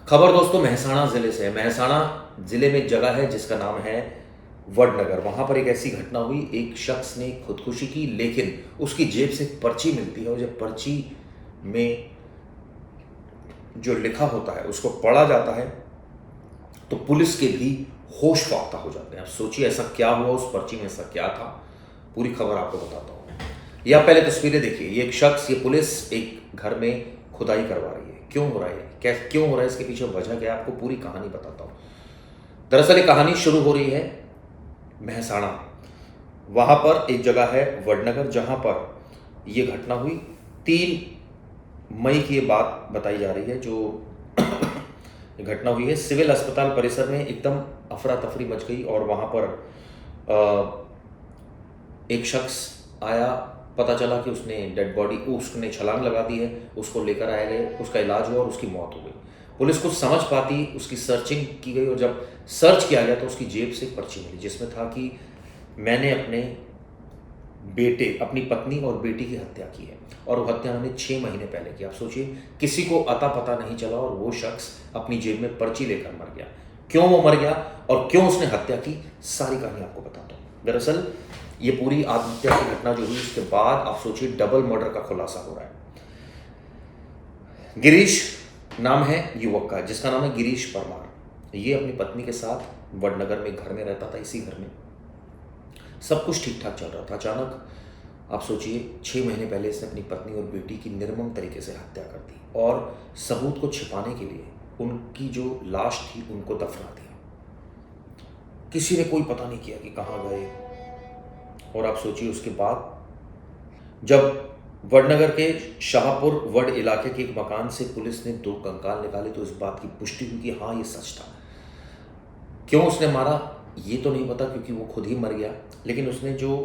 खबर दोस्तों महसाणा ज़िले से है। महसाणा ज़िले में एक जगह है जिसका नाम है वडनगर। वहाँ पर एक ऐसी घटना हुई, एक शख्स ने खुदकुशी की, लेकिन उसकी जेब से एक पर्ची मिलती है और जब पर्ची में जो लिखा होता है उसको पढ़ा जाता है तो पुलिस के भी होश फाख्ता हो जाते हैं। आप सोचिए ऐसा क्या हुआ, उस पर्ची में ऐसा क्या था। पूरी खबर आपको बताता हूँ। या पहले तस्वीरें देखिए। ये एक शख्स, ये पुलिस एक घर में खुदाई करवा रही है। क्यों हो रहा है, क्यों हो रहा है, इसके पीछे वजह क्या है, आपको पूरी कहानी बताता हूँ। दरअसल ये कहानी शुरू हो रही है महसाणा। वहाँ पर एक जगह है वडनगर जहाँ पर ये घटना हुई। 3 मई की ये बात बताई जा रही है जो ये घटना हुई है। सिविल अस्पताल परिसर में एकदम अफरा तफरी मच गई और वहाँ पर एक शख्स आया। पता चला कि उसने डेड बॉडी, उसने छलांग लगा दी है, उसको लेकर आया गया, उसका इलाज हुआ और उसकी मौत हो गई। पुलिस को समझ पाती, उसकी सर्चिंग की गई और जब सर्च किया गया तो उसकी जेब से एक पर्ची मिली जिसमें था कि मैंने अपने बेटे, अपनी पत्नी और बेटी की हत्या की है और वो हत्या उन्होंने 6 महीने पहले की। आप सोचिए, किसी को अता पता नहीं चला और वो शख्स अपनी जेब में पर्ची लेकर मर गया। क्यों वो मर गया और क्यों उसने हत्या की, सारी कहानी आपको बताता हूँ। दरअसल ये पूरी आत्महत्या की घटना जो हुई उसके बाद आप सोचिए डबल मर्डर का खुलासा हो रहा है। गिरीश नाम है युवक का, जिसका नाम है गिरीश परमार। ये अपनी पत्नी के साथ वडनगर में घर में रहता था। इसी घर में सब कुछ ठीक ठाक चल रहा था। अचानक आप सोचिए 6 महीने पहले इसने अपनी पत्नी और बेटी की निर्मम तरीके से हत्या कर दी और सबूत को छिपाने के लिए उनकी जो लाश थी उनको दफना दिया। किसी ने कोई पता नहीं किया कि कहाँ गए। और आप सोचिए उसके बाद जब वडनगर के शाहपुर वड इलाके के एक मकान से पुलिस ने 2 कंकाल निकाले तो इस बात की पुष्टि हुई कि हाँ ये सच था। क्यों उसने मारा ये तो नहीं पता क्योंकि वो खुद ही मर गया, लेकिन उसने जो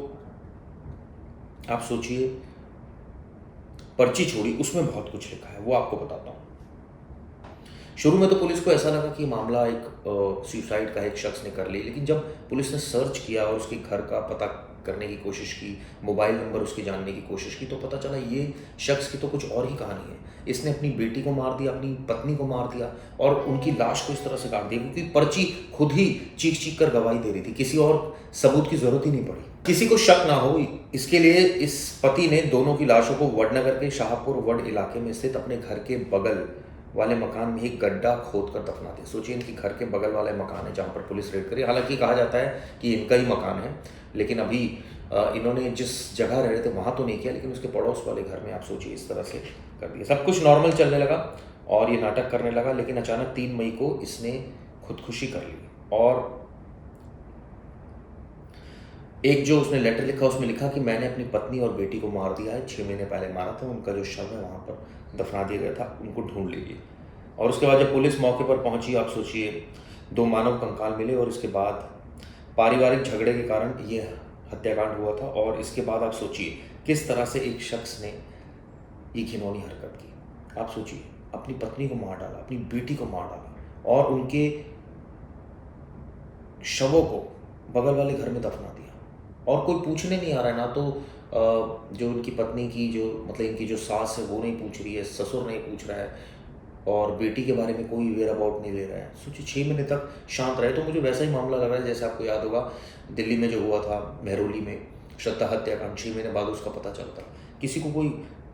आप सोचिए पर्ची छोड़ी उसमें बहुत कुछ लिखा है, वो आपको बताता हूँ। शुरू में तो पुलिस को ऐसा लगा कि मामला एक सुसाइड का एक शख्स ने कर ली, लेकिन जब पुलिस ने सर्च किया और उसके घर का पता करने की कोशिश की, मोबाइल नंबर उसके जानने की कोशिश की, तो पता चला ये शख्स की तो कुछ और ही कहानी है। इसने अपनी बेटी को मार दिया, अपनी पत्नी को मार दिया और उनकी लाश को इस तरह से काट दिया क्योंकि पर्ची खुद ही चीख चीख कर गवाही दे रही थी। किसी और सबूत की जरूरत ही नहीं पड़ी। किसी को शक ना हो इसके लिए इस पति ने दोनों की लाशों को वडनगर के शाहपुर वड इलाके में स्थित अपने घर के बगल वाले मकान में एक गड्ढा खोद कर दफना दिया। सोचिए इनके घर के बगल वाले मकान है जहाँ पर पुलिस रेड करी। हालांकि कहा जाता है कि इनका ही मकान है, लेकिन अभी इन्होंने जिस जगह रह रहे थे वहाँ तो नहीं किया, लेकिन उसके पड़ोस वाले घर में आप सोचिए इस तरह से कर दिया। सब कुछ नॉर्मल चलने लगा और ये नाटक करने लगा, लेकिन अचानक 3 मई को इसने खुदकुशी कर ली और एक जो उसने लेटर लिखा उसमें लिखा कि मैंने अपनी पत्नी और बेटी को मार दिया है, 6 महीने पहले मारा था, उनका जो शव है वहाँ पर दफना दिया गया था, उनको ढूंढ लीजिए। और उसके बाद जब पुलिस मौके पर पहुंची, आप सोचिए 2 मानव कंकाल मिले और इसके बाद पारिवारिक झगड़े के कारण ये हत्याकांड हुआ था। और इसके बाद आप सोचिए किस तरह से एक शख्स ने ये घिनौनी हरकत की। आप सोचिए अपनी पत्नी को मार डाला, अपनी बेटी को मार डाला और उनके शवों को बगल वाले घर में दफना दिया और कोई पूछने नहीं आ रहा है। ना तो जो उनकी पत्नी की जो मतलब इनकी जो सास है वो नहीं पूछ रही है, ससुर नहीं पूछ रहा है और बेटी के बारे में कोई वेयर अबाउट नहीं ले रहा है। सोचिए 6 महीने तक शांत रहे। तो मुझे वैसा ही मामला लग रहा है जैसे आपको याद होगा दिल्ली में जो हुआ था मेहरौली में श्रद्धा हत्याकांड, 6 महीने बाद उसका पता चलता। किसी को कोई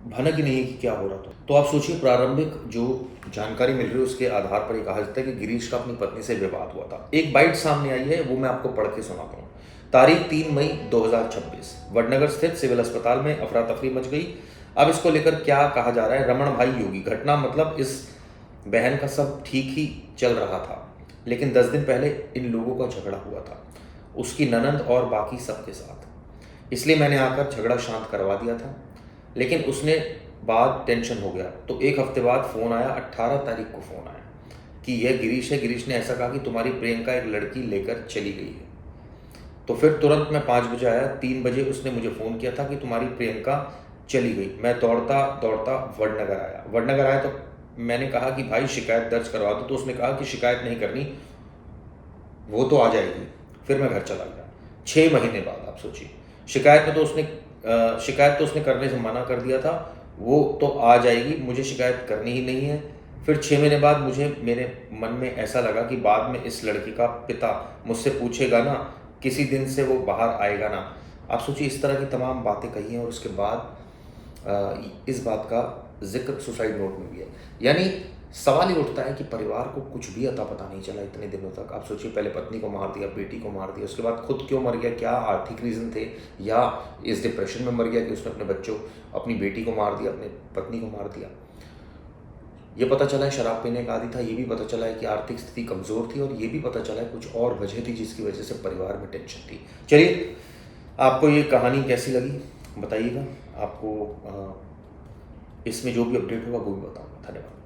भनक ही नहीं है कि क्या हो रहा था। तो आप सोचिए प्रारंभिक जो जानकारी मिल रही है उसके आधार पर ये कहा जाता है कि गिरीश का अपनी पत्नी से विवाद हुआ था। एक बाइट सामने आई है, वो मैं आपको पढ़ के सुनाता हूँ। तारीख 3 मई 2026, वडनगर स्थित सिविल अस्पताल में अफरा तफरी मच गई। अब इसको लेकर क्या कहा जा रहा है, रमन भाई योगी। घटना मतलब इस बहन का सब ठीक ही चल रहा था, लेकिन 10 दिन पहले इन लोगों का झगड़ा हुआ था, उसकी ननंद और बाकी सबके साथ। इसलिए मैंने आकर झगड़ा शांत करवा दिया था, लेकिन उसने बाद टेंशन हो गया। तो 1 हफ्ते बाद फ़ोन आया, 18 तारीख को फ़ोन आया कि यह गिरीश है। गिरीश ने ऐसा कहा कि तुम्हारी प्रियंका एक लड़की लेकर चली गई है। तो फिर तुरंत मैं 5 बजे आया। 3 बजे उसने मुझे फ़ोन किया था कि तुम्हारी प्रियंका चली गई। मैं दौड़ता दौड़ता वडनगर आया। वडनगर आया तो मैंने कहा कि भाई शिकायत दर्ज करवा दो। तो उसने कहा कि शिकायत नहीं करनी, वो तो आ जाएगी। फिर मैं घर चला गया 6 महीने बाद। आप सोचिए शिकायत तो उसने करने से मना कर दिया था, वो तो आ जाएगी, मुझे शिकायत करनी ही नहीं है। फिर 6 महीने बाद मुझे मेरे मन में ऐसा लगा कि बाद में इस लड़की का पिता मुझसे पूछेगा ना, किसी दिन से वो बाहर आएगा ना। आप सोचिए इस तरह की तमाम बातें कही हैं और उसके बाद इस बात का ज़िक्र सुसाइड नोट में भी है। यानी सवाल ये उठता है कि परिवार को कुछ भी अता पता नहीं चला इतने दिनों तक। आप सोचिए पहले पत्नी को मार दिया, बेटी को मार दिया, उसके बाद खुद क्यों मर गया, क्या आर्थिक रीज़न थे या इस डिप्रेशन में मर गया कि उसने अपनी बेटी को मार दिया, अपनी पत्नी को मार दिया। ये पता चला है शराब पीने का आदी था, ये भी पता चला है कि आर्थिक स्थिति कमज़ोर थी और ये भी पता चला है कुछ और वजह थी जिसकी वजह से परिवार में टेंशन थी। चलिए, आपको ये कहानी कैसी लगी बताइएगा। आपको इसमें जो भी अपडेट होगा वो भी बताऊँगा। धन्यवाद।